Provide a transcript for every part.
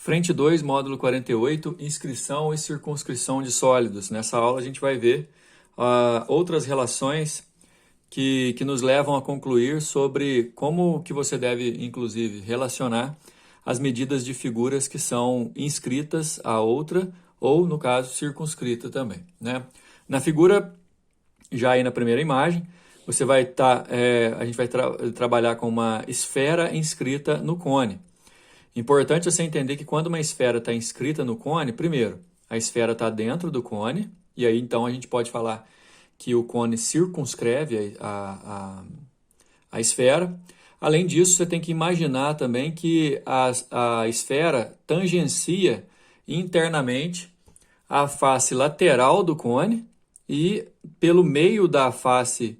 Frente 2, módulo 48, inscrição e circunscrição de sólidos. Nessa aula a gente vai ver outras relações que nos levam a concluir sobre como que você deve, inclusive, relacionar as medidas de figuras que são inscritas a outra ou, no caso, circunscrita também, né? Na figura, já aí na primeira imagem, você vai a gente vai trabalhar com uma esfera inscrita no cone. Importante você entender que quando uma esfera está inscrita no cone, primeiro, a esfera está dentro do cone, e aí então a gente pode falar que o cone circunscreve a esfera. Além disso, você tem que imaginar também que a esfera tangencia internamente a face lateral do cone e pelo meio da face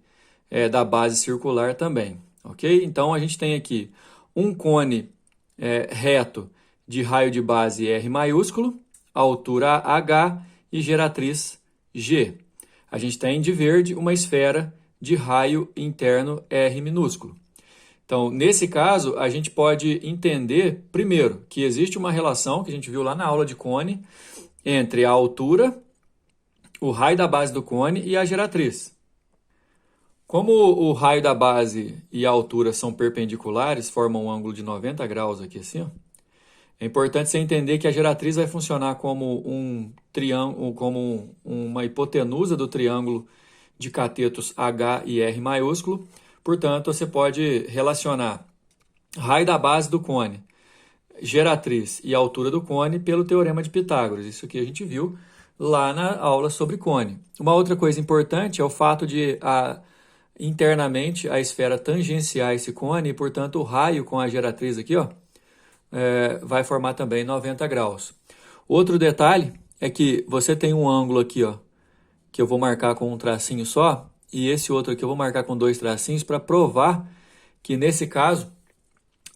da base circular também, ok? Então a gente tem aqui um cone reto de raio de base R maiúsculo, altura H e geratriz G. A gente tem de verde uma esfera de raio interno R minúsculo. Então, nesse caso, a gente pode entender, primeiro, que existe uma relação que a gente viu lá na aula de cone entre a altura, o raio da base do cone e a geratriz. Como o raio da base e a altura são perpendiculares, formam um ângulo de 90 graus aqui assim, ó, é importante você entender que a geratriz vai funcionar como um triângulo, como uma hipotenusa do triângulo de catetos H e R maiúsculo. Portanto, você pode relacionar raio da base do cone, geratriz e altura do cone pelo teorema de Pitágoras. Isso aqui a gente viu lá na aula sobre cone. Uma outra coisa importante é o fato de internamente a esfera tangenciar esse cone e, portanto, o raio com a geratriz aqui, ó, vai formar também 90 graus. Outro detalhe é que você tem um ângulo aqui, ó, que eu vou marcar com um tracinho só, e esse outro aqui eu vou marcar com 2 tracinhos para provar que, nesse caso,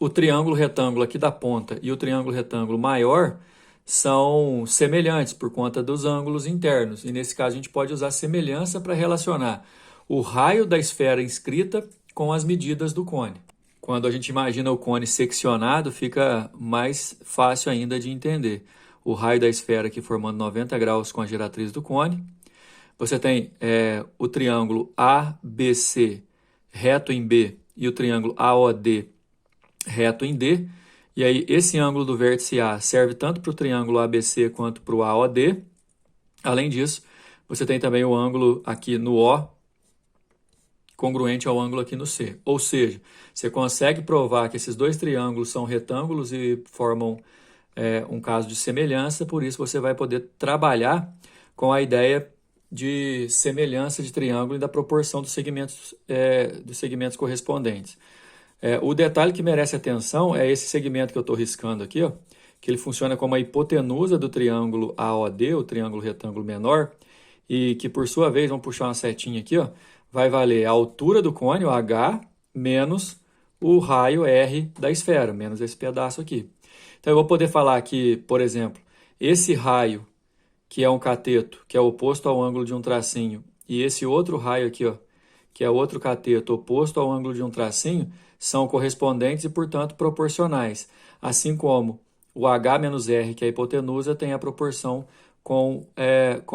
o triângulo retângulo aqui da ponta e o triângulo retângulo maior são semelhantes por conta dos ângulos internos. E, nesse caso, a gente pode usar semelhança para relacionar o raio da esfera inscrita com as medidas do cone. Quando a gente imagina o cone seccionado, fica mais fácil ainda de entender. O raio da esfera aqui formando 90 graus com a geratriz do cone. Você tem o triângulo ABC reto em B e o triângulo AOD reto em D. E aí esse ângulo do vértice A serve tanto para o triângulo ABC quanto para o AOD. Além disso, você tem também o ângulo aqui no O, congruente ao ângulo aqui no C. Ou seja, você consegue provar que esses dois triângulos são retângulos e formam um caso de semelhança, por isso você vai poder trabalhar com a ideia de semelhança de triângulo e da proporção dos segmentos correspondentes. O detalhe que merece atenção é esse segmento que eu estou riscando aqui, ó, que ele funciona como a hipotenusa do triângulo AOD, o triângulo retângulo menor, e que por sua vez, vamos puxar uma setinha aqui, ó, vai valer a altura do cone, o H, menos o raio R da esfera, menos esse pedaço aqui. Então eu vou poder falar que, por exemplo, esse raio, que é um cateto, que é oposto ao ângulo de um tracinho, e esse outro raio aqui, ó, que é outro cateto oposto ao ângulo de um tracinho, são correspondentes e, portanto, proporcionais. Assim como o H menos R, que é a hipotenusa, tem a proporção com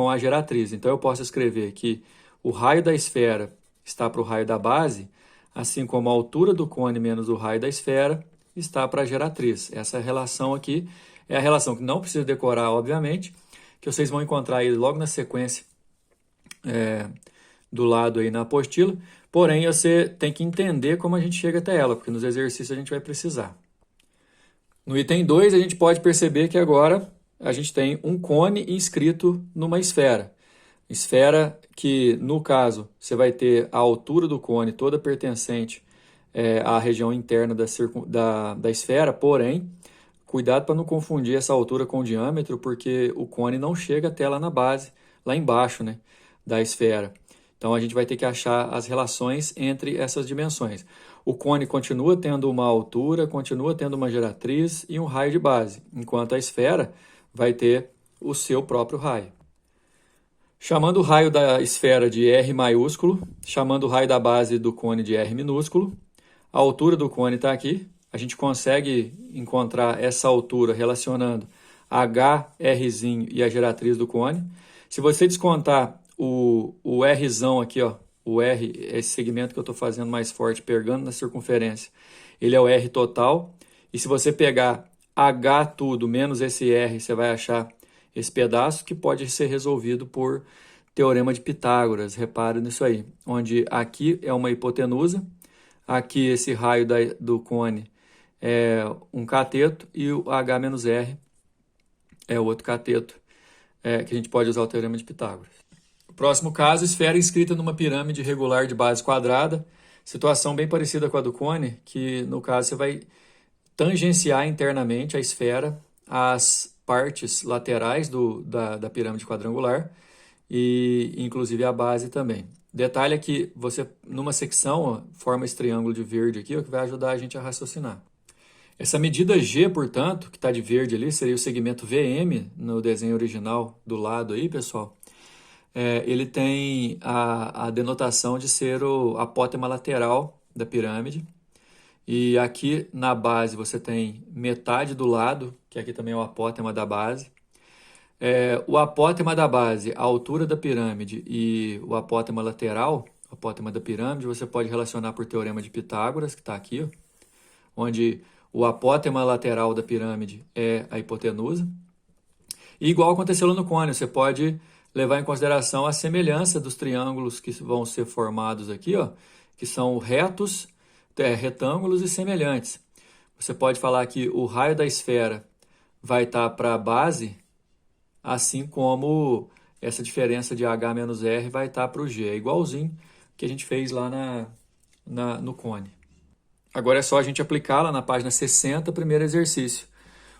a geratriz. Então eu posso escrever que o raio da esfera está para o raio da base, assim como a altura do cone menos o raio da esfera está para a geratriz. Essa relação aqui é a relação que não precisa decorar, obviamente, que vocês vão encontrar aí logo na sequência do lado aí na apostila. Porém, você tem que entender como a gente chega até ela, porque nos exercícios a gente vai precisar. No item 2, a gente pode perceber que agora a gente tem um cone inscrito numa esfera. Esfera que, no caso, você vai ter a altura do cone toda pertencente à região interna da esfera, porém, cuidado para não confundir essa altura com o diâmetro, porque o cone não chega até lá na base, lá embaixo, né, da esfera. Então, a gente vai ter que achar as relações entre essas dimensões. O cone continua tendo uma altura, continua tendo uma geratriz e um raio de base, enquanto a esfera vai ter o seu próprio raio. Chamando o raio da esfera de R maiúsculo, chamando o raio da base do cone de R minúsculo, a altura do cone está aqui, a gente consegue encontrar essa altura relacionando h, rzinho e a geratriz do cone. Se você descontar o Rzão aqui, ó, o R, esse segmento que eu estou fazendo mais forte, pegando na circunferência, ele é o R total. E se você pegar H tudo menos esse R, você vai achar esse pedaço que pode ser resolvido por teorema de Pitágoras. Repare nisso aí, onde aqui é uma hipotenusa, aqui esse raio do cone é um cateto e o H menos R é o outro cateto, que a gente pode usar o teorema de Pitágoras. O próximo caso, esfera inscrita numa pirâmide regular de base quadrada, situação bem parecida com a do cone, que no caso você vai tangenciar internamente a esfera as partes laterais da pirâmide quadrangular e inclusive a base também. Detalhe é que você, numa secção, ó, forma esse triângulo de verde aqui, ó, que vai ajudar a gente a raciocinar. Essa medida G, portanto, que está de verde ali, seria o segmento VM no desenho original do lado aí, pessoal. Ele tem a denotação de ser o apótema lateral da pirâmide. E aqui na base você tem metade do lado, que aqui também é o apótema da base. O apótema da base, a altura da pirâmide e o apótema lateral, o apótema da pirâmide, você pode relacionar por teorema de Pitágoras, que está aqui, ó, onde o apótema lateral da pirâmide é a hipotenusa. E igual aconteceu lá no cone, você pode levar em consideração a semelhança dos triângulos que vão ser formados aqui, ó, que são retos, retângulos e semelhantes. Você pode falar que o raio da esfera vai estar para a base, assim como essa diferença de H menos R vai estar para o G. É igualzinho que a gente fez lá no cone. Agora é só a gente aplicar lá na página 60, primeiro exercício.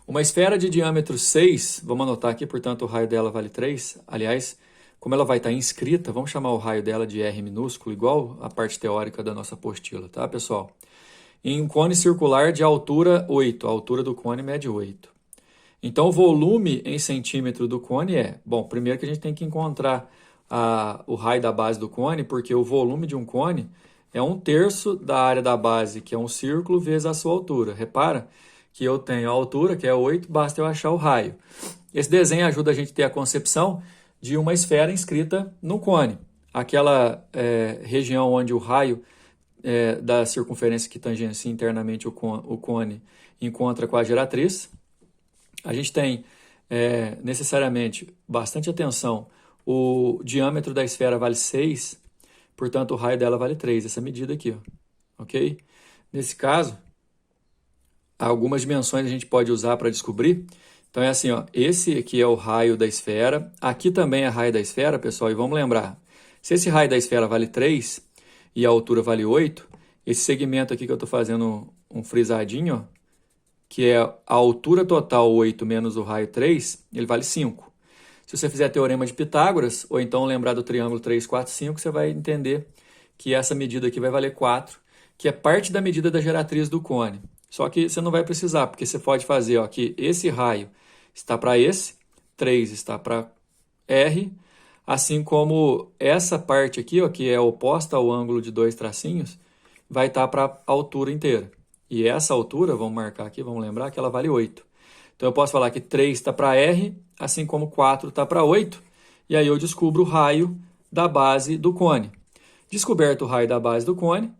Uma esfera de diâmetro 6, vamos anotar aqui, portanto o raio dela vale 3. Aliás, como ela vai estar inscrita, vamos chamar o raio dela de R minúsculo, igual a parte teórica da nossa apostila, tá, pessoal? Em um cone circular de altura 8, a altura do cone mede 8. Então, o volume em centímetro do cone bom, primeiro que a gente tem que encontrar o raio da base do cone, porque o volume de um cone é 1/3 da área da base, que é um círculo, vezes a sua altura. Repara que eu tenho a altura, que é 8, basta eu achar o raio. Esse desenho ajuda a gente a ter a concepção de uma esfera inscrita no cone. Aquela região onde o raio da circunferência que tangencia internamente o cone encontra com a geratriz. A gente tem necessariamente bastante atenção. O diâmetro da esfera vale 6, portanto o raio dela vale 3, essa medida aqui, ó, ok? Nesse caso, algumas dimensões a gente pode usar para descobrir. Então é assim, ó, esse aqui é o raio da esfera, aqui também é raio da esfera, pessoal, e vamos lembrar, se esse raio da esfera vale 3 e a altura vale 8, esse segmento aqui que eu estou fazendo um frisadinho, ó, que é a altura total 8 menos o raio 3, ele vale 5. Se você fizer teorema de Pitágoras, ou então lembrar do triângulo 3, 4, 5, você vai entender que essa medida aqui vai valer 4, que é parte da medida da geratriz do cone. Só que você não vai precisar, porque você pode fazer ó, que esse raio está para esse, 3 está para R, assim como essa parte aqui, ó, que é oposta ao ângulo de 2 tracinhos, vai estar para a altura inteira. E essa altura, vamos marcar aqui, vamos lembrar que ela vale 8. Então eu posso falar que 3 está para R, assim como 4 está para 8, e aí eu descubro o raio da base do cone. Descoberto o raio da base do cone,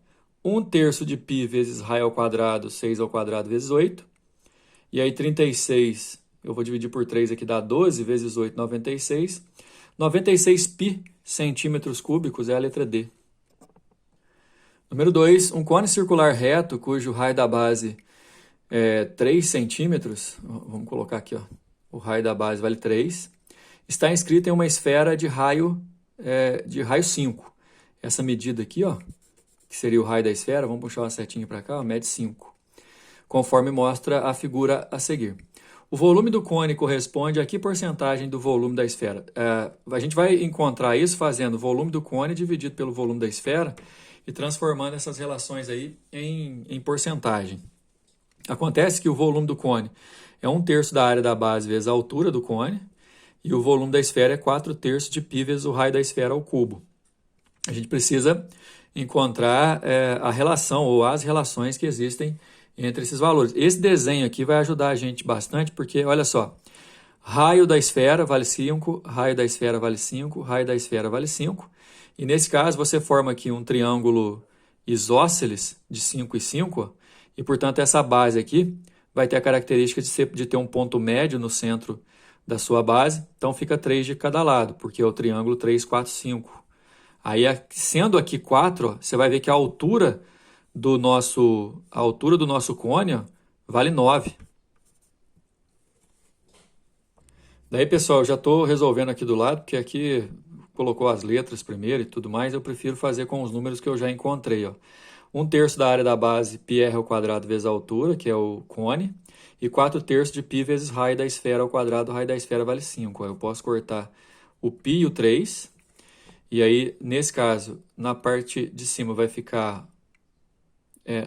1/3 de π vezes raio ao quadrado, 6 ao quadrado vezes 8. E aí 36, eu vou dividir por 3 aqui, dá 12 vezes 8, 96. 96 π centímetros cúbicos é a letra D. Número 2, um cone circular reto, cujo raio da base é 3 centímetros, vamos colocar aqui, ó, o raio da base vale 3, está inscrito em uma esfera de raio 5. Essa medida aqui, ó, que seria o raio da esfera, vamos puxar uma setinha para cá, ó, mede 5, conforme mostra a figura a seguir. O volume do cone corresponde a que porcentagem do volume da esfera? A gente vai encontrar isso fazendo o volume do cone dividido pelo volume da esfera e transformando essas relações aí em porcentagem. Acontece que o volume do cone é 1/3 da área da base vezes a altura do cone, e o volume da esfera é 4/3 de π vezes o raio da esfera ao cubo. A gente precisa encontrar a relação ou as relações que existem entre esses valores. Esse desenho aqui vai ajudar a gente bastante, porque, olha só, raio da esfera vale 5, raio da esfera vale 5, raio da esfera vale 5. E nesse caso, você forma aqui um triângulo isósceles de 5 e 5, ó, e, portanto, essa base aqui vai ter a característica de ter um ponto médio no centro da sua base. Então, fica 3 de cada lado, porque é o triângulo 3, 4, 5. Aí, sendo aqui 4, ó, você vai ver que a altura do nosso cone, ó, vale 9. Daí, pessoal, eu já estou resolvendo aqui do lado, porque aqui colocou as letras primeiro e tudo mais, eu prefiro fazer com os números que eu já encontrei, ó. 1/3 da área da base, πr ao quadrado vezes a altura, que é o cone, e 4/3 de π vezes raio da esfera ao quadrado, raio da esfera vale 5. Ó. Eu posso cortar o π e o 3, e aí, nesse caso, na parte de cima vai ficar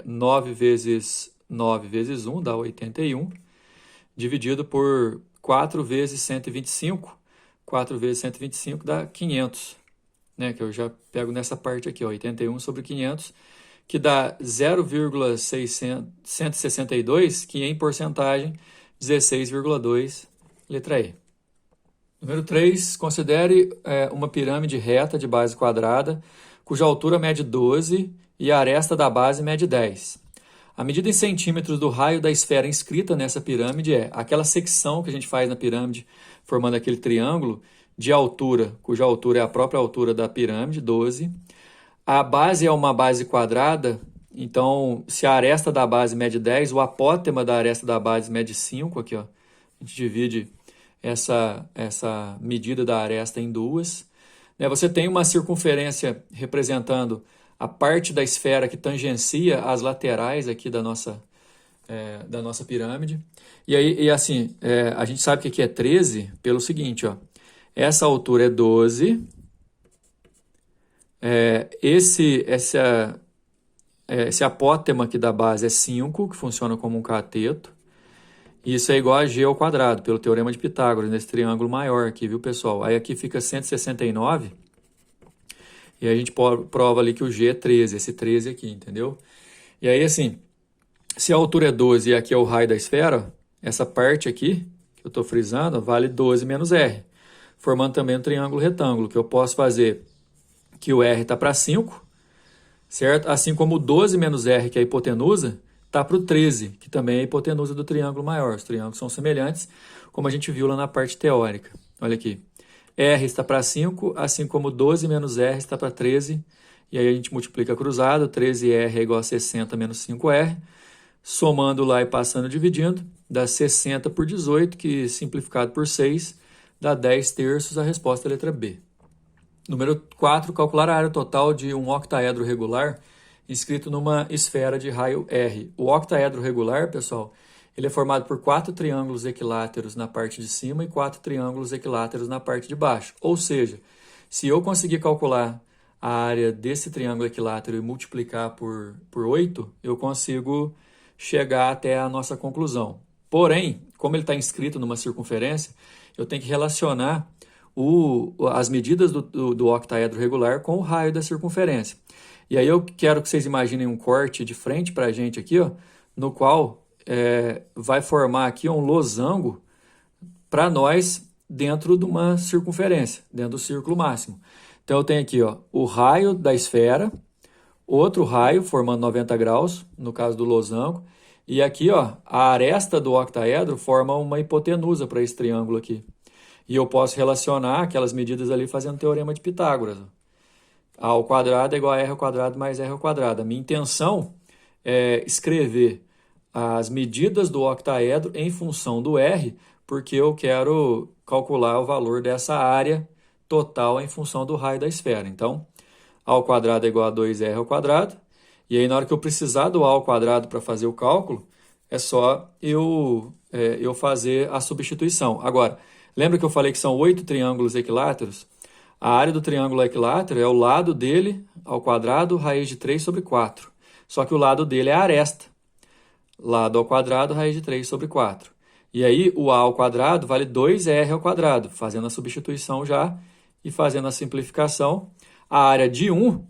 9 vezes 9 vezes 1, dá 81, dividido por 4 vezes 125, 4 vezes 125 dá 500, né? Que eu já pego nessa parte aqui, ó, 81 sobre 500, que dá 0,162, que em porcentagem, 16,2, letra E. Número 3, considere uma pirâmide reta de base quadrada, cuja altura mede 12 e a aresta da base mede 10. A medida em centímetros do raio da esfera inscrita nessa pirâmide é aquela secção que a gente faz na pirâmide, formando aquele triângulo de altura, cuja altura é a própria altura da pirâmide, 12. A base é uma base quadrada, então se a aresta da base mede 10, o apótema da aresta da base mede 5, aqui ó, a gente divide essa medida da aresta em duas. Você tem uma circunferência representando a parte da esfera que tangencia as laterais aqui da nossa pirâmide. E aí, assim, a gente sabe que aqui é 13 pelo seguinte, ó, essa altura é 12, esse apótema aqui da base é 5, que funciona como um cateto. Isso é igual a g ao quadrado, pelo teorema de Pitágoras, nesse triângulo maior aqui, viu, pessoal? Aí aqui fica 169, e aí a gente prova ali que o g é 13, esse 13 aqui, entendeu? E aí, assim, se a altura é 12 e aqui é o raio da esfera, essa parte aqui, que eu estou frisando, vale 12 menos r, formando também um triângulo retângulo, que eu posso fazer que o r está para 5, certo? Assim como o 12 menos r, que é a hipotenusa, está para o 13, que também é a hipotenusa do triângulo maior. Os triângulos são semelhantes, como a gente viu lá na parte teórica. Olha aqui. R está para 5, assim como 12 menos R está para 13. E aí a gente multiplica cruzado, 13R é igual a 60 menos 5R. Somando lá e passando dividindo, dá 60 por 18, que simplificado por 6, dá 10/3, a resposta é a letra B. Número 4, calcular a área total de um octaedro regular inscrito numa esfera de raio R. O octaedro regular, pessoal, ele é formado por 4 triângulos equiláteros na parte de cima e 4 triângulos equiláteros na parte de baixo. Ou seja, se eu conseguir calcular a área desse triângulo equilátero e multiplicar por 8, eu consigo chegar até a nossa conclusão. Porém, como ele está inscrito numa circunferência, eu tenho que relacionar as medidas do octaedro regular com o raio da circunferência. E aí eu quero que vocês imaginem um corte de frente para a gente aqui, ó, no qual vai formar aqui um losango para nós dentro de uma circunferência, dentro do círculo máximo. Então eu tenho aqui, ó, o raio da esfera, outro raio formando 90 graus, no caso do losango, e aqui, ó, a aresta do octaedro forma uma hipotenusa para esse triângulo aqui. E eu posso relacionar aquelas medidas ali fazendo o teorema de Pitágoras. A ao quadrado é igual a r ao quadrado mais r ao quadrado. A minha intenção é escrever as medidas do octaedro em função do r, porque eu quero calcular o valor dessa área total em função do raio da esfera. Então, a ao quadrado é igual a 2r ao quadrado. E aí, na hora que eu precisar do a ao quadrado para fazer o cálculo, é só eu fazer a substituição. Agora, lembra que eu falei que são 8 triângulos equiláteros? A área do triângulo equilátero é o lado dele ao quadrado, raiz de 3 sobre 4. Só que o lado dele é a aresta. Lado ao quadrado, raiz de 3 sobre 4. E aí, o a ao quadrado vale 2r ao quadrado. Fazendo a substituição já e fazendo a simplificação, a área de um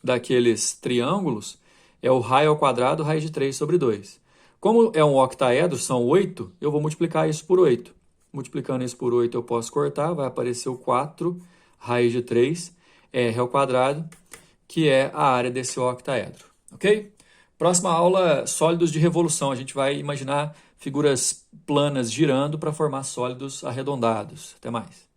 daqueles triângulos é o raio ao quadrado, raiz de 3 sobre 2. Como é um octaedro, são 8, eu vou multiplicar isso por 8. Multiplicando isso por 8 eu posso cortar, vai aparecer o 4 raiz de 3 r ao quadrado, que é a área desse octaedro, ok? Próxima aula, sólidos de revolução. A gente vai imaginar figuras planas girando para formar sólidos arredondados. Até mais.